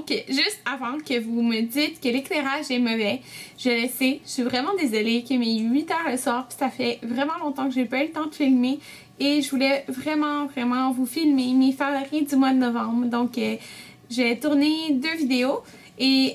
Donc, juste avant que vous me dites que l'éclairage est mauvais, je le sais, je suis vraiment désolée qu'il est 8 h le soir, puis ça fait vraiment longtemps que j'ai pas eu le temps de filmer. Et je voulais vraiment vous filmer mes favoris du mois de novembre. Donc, j'ai tourné 2 vidéos. Et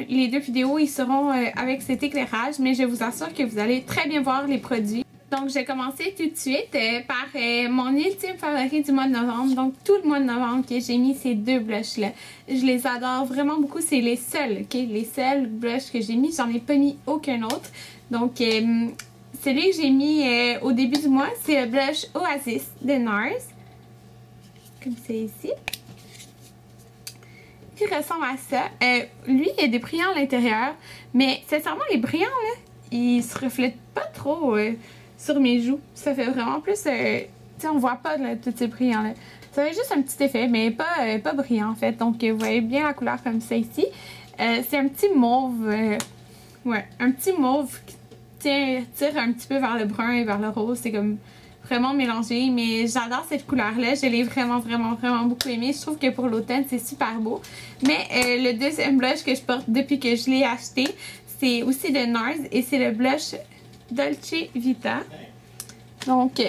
les 2 vidéos, ils seront avec cet éclairage, mais je vous assure que vous allez très bien voir les produits. Donc, je vais commencer tout de suite par mon ultime favori du mois de novembre. Donc, tout le mois de novembre que j'ai mis ces 2 blushs-là. Je les adore vraiment beaucoup. C'est les seuls, ok? Les seuls blushs que j'ai mis. J'en ai pas mis aucun autre. Donc, celui que j'ai mis au début du mois, c'est le blush Oasis de NARS. Comme c'est ici. Qui ressemble à ça. Lui, il y a des brillants à l'intérieur. Mais sincèrement, les brillants, là, ils se reflètent pas trop sur mes joues. Ça fait vraiment plus... tu sais, on voit pas là, tous ces brillants-là. Ça fait juste un petit effet, mais pas brillant, en fait. Donc, vous voyez bien la couleur comme ça ici. C'est un petit mauve... ouais, un petit mauve qui tire un petit peu vers le brun et vers le rose. C'est comme... vraiment mélangé, mais j'adore cette couleur-là. Je l'ai vraiment beaucoup aimée. Je trouve que pour l'automne, c'est super beau. Mais le deuxième blush que je porte depuis que je l'ai acheté, c'est aussi de NARS et c'est le blush Dolce Vita. Donc,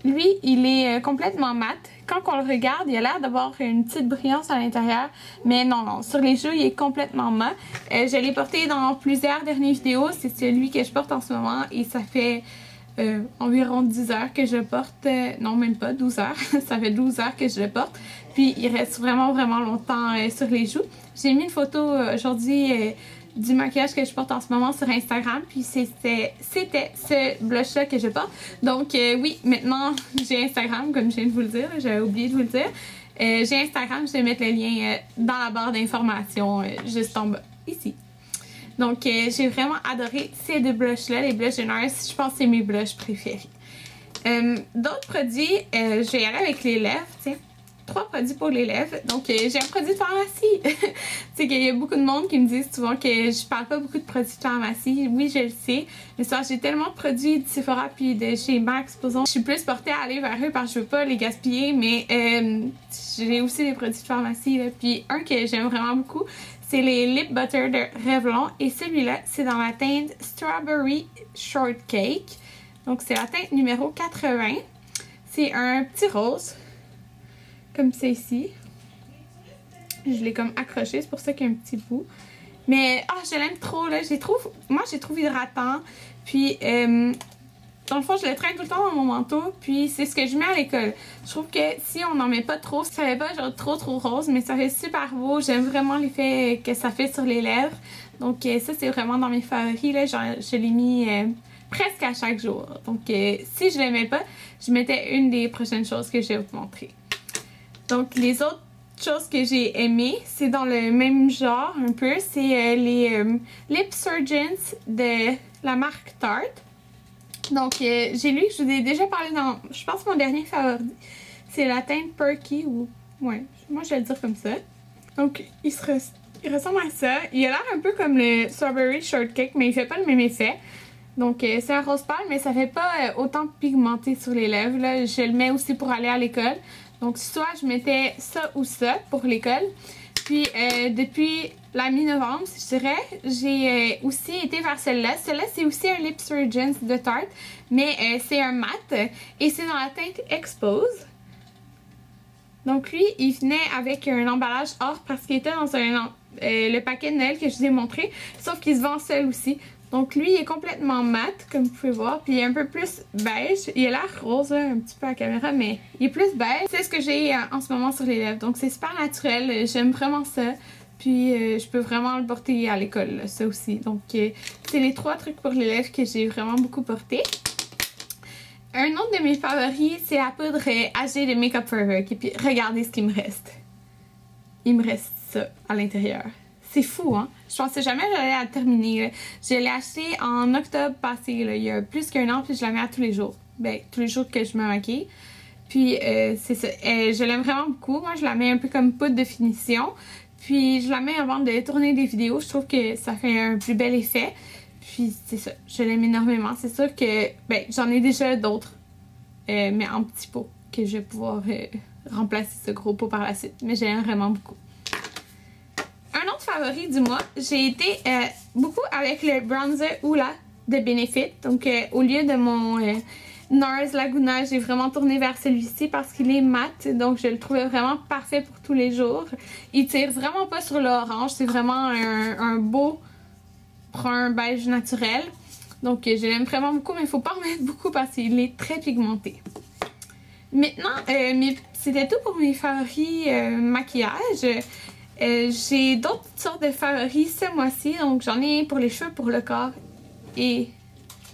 lui, il est complètement mat. Quand on le regarde, il a l'air d'avoir une petite brillance à l'intérieur, mais non, sur les joues, il est complètement mat. Je l'ai porté dans plusieurs dernières vidéos. C'est celui que je porte en ce moment et ça fait... environ 10 heures que je le porte, non même pas 12 heures, ça fait 12 heures que je le porte, puis il reste vraiment longtemps sur les joues. J'ai mis une photo aujourd'hui du maquillage que je porte en ce moment sur Instagram, puis c'était ce blush là que je porte. Donc oui, maintenant j'ai Instagram, comme je viens de vous le dire, j'avais oublié de vous le dire. J'ai Instagram, je vais mettre le lien dans la barre d'informations juste en bas, ici. Donc, j'ai vraiment adoré ces 2 blushs-là, les blushs de NARS. Je pense que c'est mes blushs préférés. D'autres produits, je vais y aller avec les lèvres, tiens. 3 produits pour les lèvres. Donc, j'ai un produit de pharmacie. Tu sais qu'il y a beaucoup de monde qui me disent souvent que je parle pas beaucoup de produits de pharmacie. Oui, je le sais. Mais ça, j'ai tellement de produits de Sephora puis de chez MAC, supposons. Je suis plus portée à aller vers eux parce que je veux pas les gaspiller. Mais j'ai aussi des produits de pharmacie, là. Puis un que j'aime vraiment beaucoup, c'est les Lip Butter de Revlon. Et celui-là, c'est dans la teinte Strawberry Shortcake. Donc, c'est la teinte numéro 80. C'est un petit rose. Comme c'est ici. Je l'ai comme accroché, c'est pour ça qu'il y a un petit bout. Mais, je l'aime trop, là. Moi, je les trouve hydratant. Puis, dans le fond, je le traîne tout le temps dans mon manteau. Puis, c'est ce que je mets à l'école. Je trouve que si on n'en met pas trop, ça fait pas genre trop rose, mais ça fait super beau. J'aime vraiment l'effet que ça fait sur les lèvres. Donc, ça, c'est vraiment dans mes favoris, là. Genre, je l'ai mis presque à chaque jour. Donc, si je ne l'aimais pas, je mettais une des prochaines choses que je vais vous montrer. Donc, les autres choses que j'ai aimées, c'est dans le même genre un peu. C'est les Lip Surgeons de la marque Tarte. Donc, j'ai lu que je vous ai déjà parlé dans, je pense, mon dernier favori. C'est la teinte Perky ou... ouais, moi je vais le dire comme ça. Donc, il ressemble à ça. Il a l'air un peu comme le Strawberry Shortcake, mais il fait pas le même effet. Donc, c'est un rose pâle, mais ça fait pas autant pigmenté sur les lèvres, là. Je le mets aussi pour aller à l'école. Donc, soit je mettais ça ou ça pour l'école. Puis, depuis la mi-novembre, je dirais, j'ai aussi été vers celle-là. Celle-là, c'est aussi un Lip Surgeons de Tarte, mais c'est un mat. Et c'est dans la teinte Expose. Donc, lui, il venait avec un emballage or parce qu'il était dans le paquet de Noël que je vous ai montré. Sauf qu'il se vend seul aussi. Donc lui, il est complètement mat, comme vous pouvez voir. Puis il est un peu plus beige. Il a l'air rose, là, un petit peu à la caméra, mais il est plus beige. C'est ce que j'ai en ce moment sur les lèvres. Donc c'est super naturel. J'aime vraiment ça. Puis je peux vraiment le porter à l'école, ça aussi. Donc c'est les 3 trucs pour les lèvres que j'ai vraiment beaucoup porté. Un autre de mes favoris, c'est la poudre âgée de Make Up For Her. Et puis regardez ce qu'il me reste. Il me reste ça à l'intérieur. C'est fou, hein? Je pensais jamais que j'allais la terminer. Là. Je l'ai acheté en octobre passé, là, il y a plus qu'1 an, puis je la mets à tous les jours. Ben, tous les jours que je me maquille. Puis, c'est ça. Je l'aime vraiment beaucoup. Moi, je la mets un peu comme poudre de finition. Puis, je la mets avant de tourner des vidéos. Je trouve que ça fait un plus bel effet. Puis, c'est ça. Je l'aime énormément. C'est sûr que, ben, j'en ai déjà d'autres. Mais en petits pots. Que je vais pouvoir remplacer ce gros pot par la suite. Mais je l'aime vraiment beaucoup. favori du mois, j'ai été beaucoup avec le bronzer Hoola de Benefit. Donc au lieu de mon NARS Laguna, j'ai vraiment tourné vers celui-ci parce qu'il est mat. Donc je le trouvais vraiment parfait pour tous les jours. Il tire vraiment pas sur l'orange. C'est vraiment un beau brun beige naturel. Donc je l'aime vraiment beaucoup, mais il faut pas en mettre beaucoup parce qu'il est très pigmenté. Maintenant, c'était tout pour mes favoris maquillage. J'ai d'autres sortes de favoris ce mois-ci. Donc j'en ai pour les cheveux, pour le corps et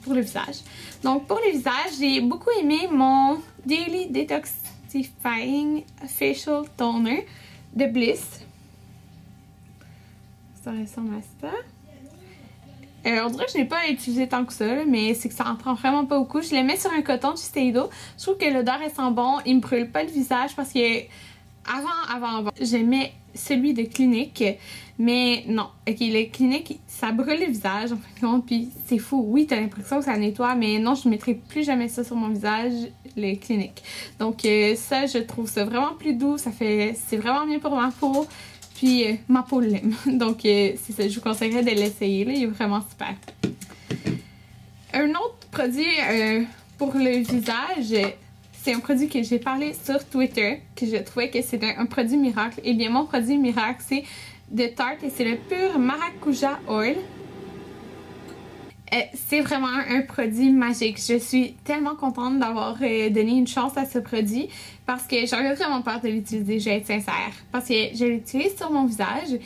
pour le visage. Donc pour le visage, j'ai beaucoup aimé mon Daily Detoxifying Facial Toner de Bliss. Ça ressemble à ça. On dirait que je n'ai pas utilisé tant que ça, là, mais c'est que ça en prend vraiment pas beaucoup. Je le mets sur un coton de Shiseido. Je trouve que l'odeur elle sent bon. Il me brûle pas le visage parce que avant, j'aimais celui de Clinique. Mais non, ok, le Clinique, ça brûle le visage en fin de compte. Puis c'est fou. Oui, t'as l'impression que ça nettoie, mais non, je ne mettrai plus jamais ça sur mon visage, le Clinique. Donc ça, je trouve ça vraiment plus doux. C'est vraiment bien pour ma peau. Puis ma peau l'aime. Donc c'est ça, je vous conseillerais de l'essayer. Il est vraiment super. Un autre produit pour le visage, c'est un produit que j'ai parlé sur Twitter, que je trouvais que c'était un produit miracle. Eh bien, mon produit miracle, c'est de Tarte et c'est le pur Maracuja Oil. C'est vraiment un produit magique. Je suis tellement contente d'avoir donné une chance à ce produit parce que j'avais vraiment peur de l'utiliser, je vais être sincère. Parce que je l'utilise sur mon visage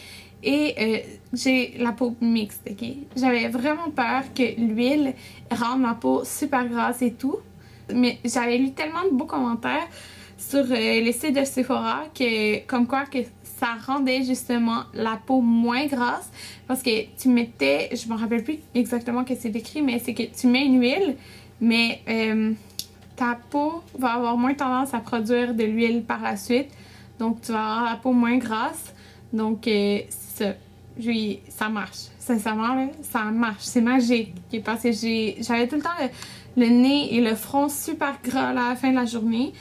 et j'ai la peau mixte, ok? J'avais vraiment peur que l'huile rende ma peau super grasse et tout. Mais j'avais lu tellement de beaux commentaires sur les sites de Sephora comme quoi que ça rendait justement la peau moins grasse parce que tu mettais, je me rappelle plus exactement ce que c'est écrit, mais c'est que tu mets une huile, mais ta peau va avoir moins tendance à produire de l'huile par la suite, donc tu vas avoir la peau moins grasse. Donc ça marche, sincèrement là, ça marche, c'est magique parce que j'avais tout le temps le nez et le front super gras à la fin de la journée,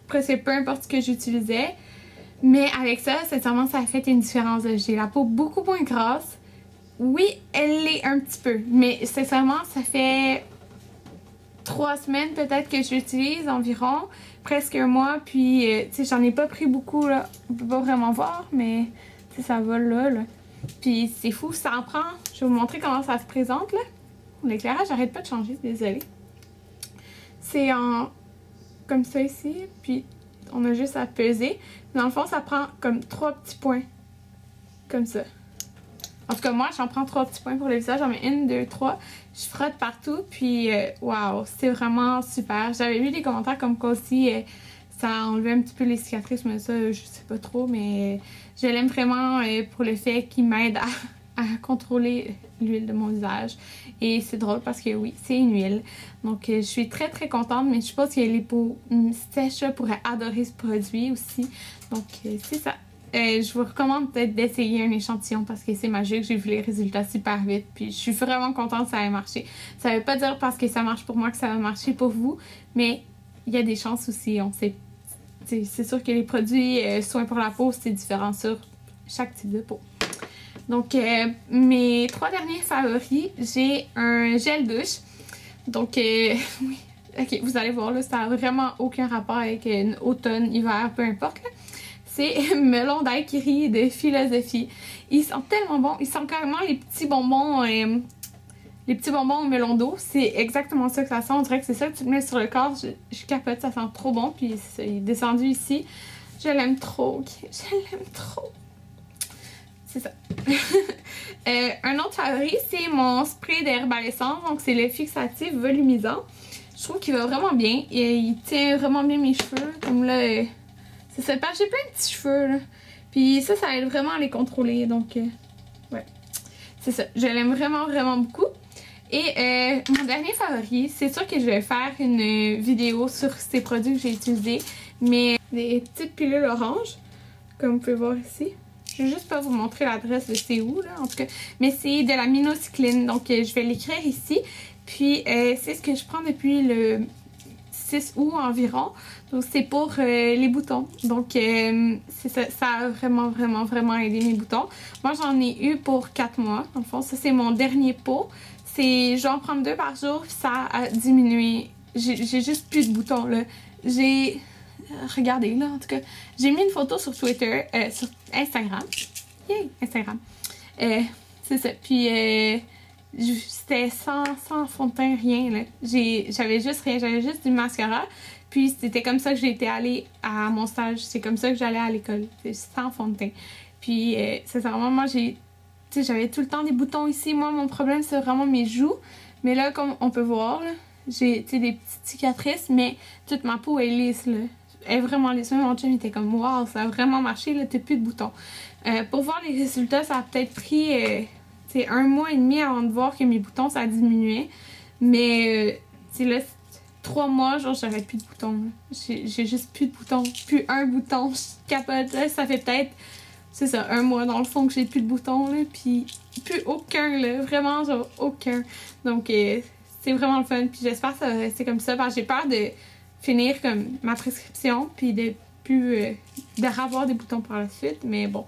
presque peu importe ce que j'utilisais. Mais avec ça, sincèrement, ça a fait une différence. J'ai la peau beaucoup moins grasse. Oui, elle l'est un petit peu. Mais sincèrement, ça fait 3 semaines peut-être que je l'utilise environ. Presque un mois. Puis, tu sais, j'en ai pas pris beaucoup, là. On peut pas vraiment voir, mais tu sais, ça va là. Puis, c'est fou, ça en prend. Je vais vous montrer comment ça se présente, là. L'éclairage, j'arrête pas de changer, désolée. C'est en... comme ça ici. Puis, on a juste à peser. Dans le fond, ça prend comme 3 petits points. Comme ça. En tout cas, moi, j'en prends 3 petits points pour le visage. J'en mets 1, 2, 3. Je frotte partout. Puis, waouh, c'est vraiment super. J'avais lu des commentaires comme quoi aussi, ça enlevait un petit peu les cicatrices. Mais ça, je sais pas trop. Mais je l'aime vraiment pour le fait qu'il m'aide à contrôler l'huile de mon visage. Et c'est drôle parce que oui, c'est une huile. Donc je suis très très contente, mais je pense que les peaux sèches pourraient adorer ce produit aussi. Donc c'est ça. Je vous recommande peut-être d'essayer un échantillon parce que c'est magique. J'ai vu les résultats super vite. Puis je suis vraiment contente que ça ait marché. Ça veut pas dire parce que ça marche pour moi que ça va marcher pour vous. Mais il y a des chances aussi. On sait. C'est sûr que les produits soins pour la peau, c'est différent sur chaque type de peau. Donc, mes 3 derniers favoris, j'ai un gel douche. Donc, oui, ok, vous allez voir, là, ça n'a vraiment aucun rapport avec automne, hiver, peu importe. C'est Melon Daiquiri de Philosophie. Ils sont tellement bons, ils sont carrément les petits bonbons au melon d'eau. C'est exactement ça que ça sent, on dirait que c'est ça que tu mets sur le corps. Je capote, ça sent trop bon, puis il est descendu ici. Je l'aime trop, ok? Je l'aime trop. C'est ça. Un autre favori, c'est mon spray d'herbaliscence. Donc, c'est le fixatif volumisant. Je trouve qu'il va vraiment bien. Il tient vraiment bien mes cheveux. Comme là, c'est ça. Parce que j'ai plein de petits cheveux, là. Puis ça aide vraiment à les contrôler. Donc, ouais. C'est ça. Je l'aime vraiment, vraiment beaucoup. Et mon dernier favori, c'est sûr que je vais faire une vidéo sur ces produits que j'ai utilisés. Mais des petites pilules oranges, comme vous pouvez voir ici. Je vais juste pas vous montrer l'adresse de c'est où, là, en tout cas. Mais c'est de la minocycline, donc je vais l'écrire ici. Puis, c'est ce que je prends depuis le 6 août environ. Donc c'est pour les boutons. Donc ça a vraiment aidé mes boutons. Moi j'en ai eu pour 4 mois. Dans le fond, ça c'est mon dernier pot. Je vais en prendre 2 par jour, puis ça a diminué. J'ai juste plus de boutons là. Regardez là en tout cas. J'ai mis une photo sur Twitter, sur Instagram. Yay, Instagram. C'est ça. Puis c'était sans fond de teint, rien là. J'avais juste rien, j'avais juste du mascara. Puis c'était comme ça que j'étais allée à mon stage. C'est comme ça que j'allais à l'école. Sans fond de teint. Puis sincèrement, moi j'avais tout le temps des boutons ici. Moi, mon problème, c'est vraiment mes joues. Mais là, comme on peut voir, j'ai des petites cicatrices, mais toute ma peau est lisse, là. Elle est vraiment lisse. Même mon chum était comme, waouh, ça a vraiment marché, là, t'as plus de boutons. Pour voir les résultats, ça a peut-être pris 1 mois et demi avant de voir que mes boutons, ça a diminué. Mais, là, 3 mois, genre, j'avais plus de boutons. J'ai juste plus de boutons. Plus un bouton. Je capote, là. Ça fait peut-être... C'est ça, 1 mois dans le fond que j'ai plus de boutons, là, puis plus aucun, là, vraiment, genre, aucun. Donc, c'est vraiment le fun, puis j'espère que ça va rester comme ça, parce que j'ai peur de finir comme ma prescription, puis de plus, de revoir des boutons par la suite, mais bon,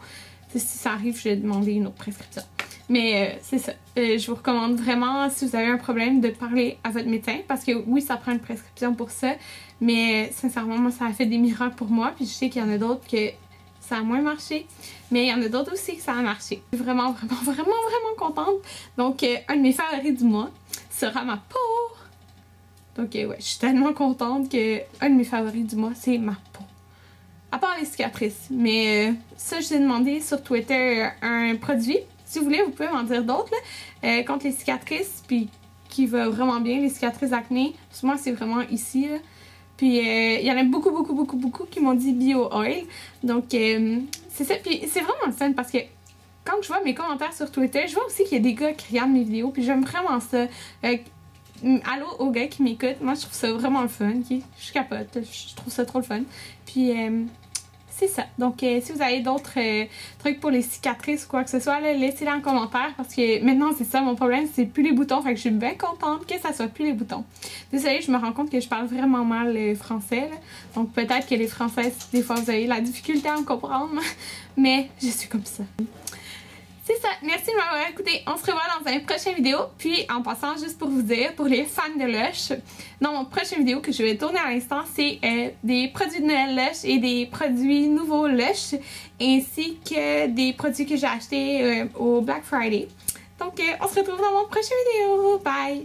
si ça arrive, je vais demander une autre prescription. Mais c'est ça, je vous recommande vraiment, si vous avez un problème, de parler à votre médecin, parce que oui, ça prend une prescription pour ça, mais sincèrement, moi, ça a fait des miracles pour moi, puis je sais qu'il y en a d'autres que ça a moins marché, mais il y en a d'autres aussi que ça a marché. Je suis vraiment contente. Donc, un de mes favoris du mois sera ma peau. Donc, ouais, je suis tellement contente que un de mes favoris du mois, c'est ma peau. À part les cicatrices. Mais ça, je vous ai demandé sur Twitter un produit. Si vous voulez, vous pouvez m'en dire d'autres, contre les cicatrices, puis qui va vraiment bien, les cicatrices d'acné. Parce que moi, c'est vraiment ici, là. Puis il y en a beaucoup qui m'ont dit Bio Oil. Donc c'est ça. Puis c'est vraiment le fun parce que quand je vois mes commentaires sur Twitter, je vois aussi qu'il y a des gars qui regardent mes vidéos. Puis j'aime vraiment ça. Allô aux gars qui m'écoutent. Moi je trouve ça vraiment le fun. Je capote. Je trouve ça trop le fun. Puis c'est ça. Donc si vous avez d'autres trucs pour les cicatrices ou quoi que ce soit, laissez-les en commentaire parce que maintenant c'est ça mon problème, c'est plus les boutons. Fait que je suis bien contente que ça soit plus les boutons. Désolée, je me rends compte que je parle vraiment mal français. Là. Donc peut-être que les Françaises, des fois vous avez la difficulté à me comprendre. Mais je suis comme ça. C'est ça, merci de m'avoir écouté. On se revoit dans une prochaine vidéo. Puis en passant, juste pour vous dire, pour les fans de Lush, dans mon prochaine vidéo que je vais tourner à l'instant, c'est des produits de Noël Lush et des produits nouveaux Lush, ainsi que des produits que j'ai achetés au Black Friday. Donc on se retrouve dans mon prochaine vidéo. Bye!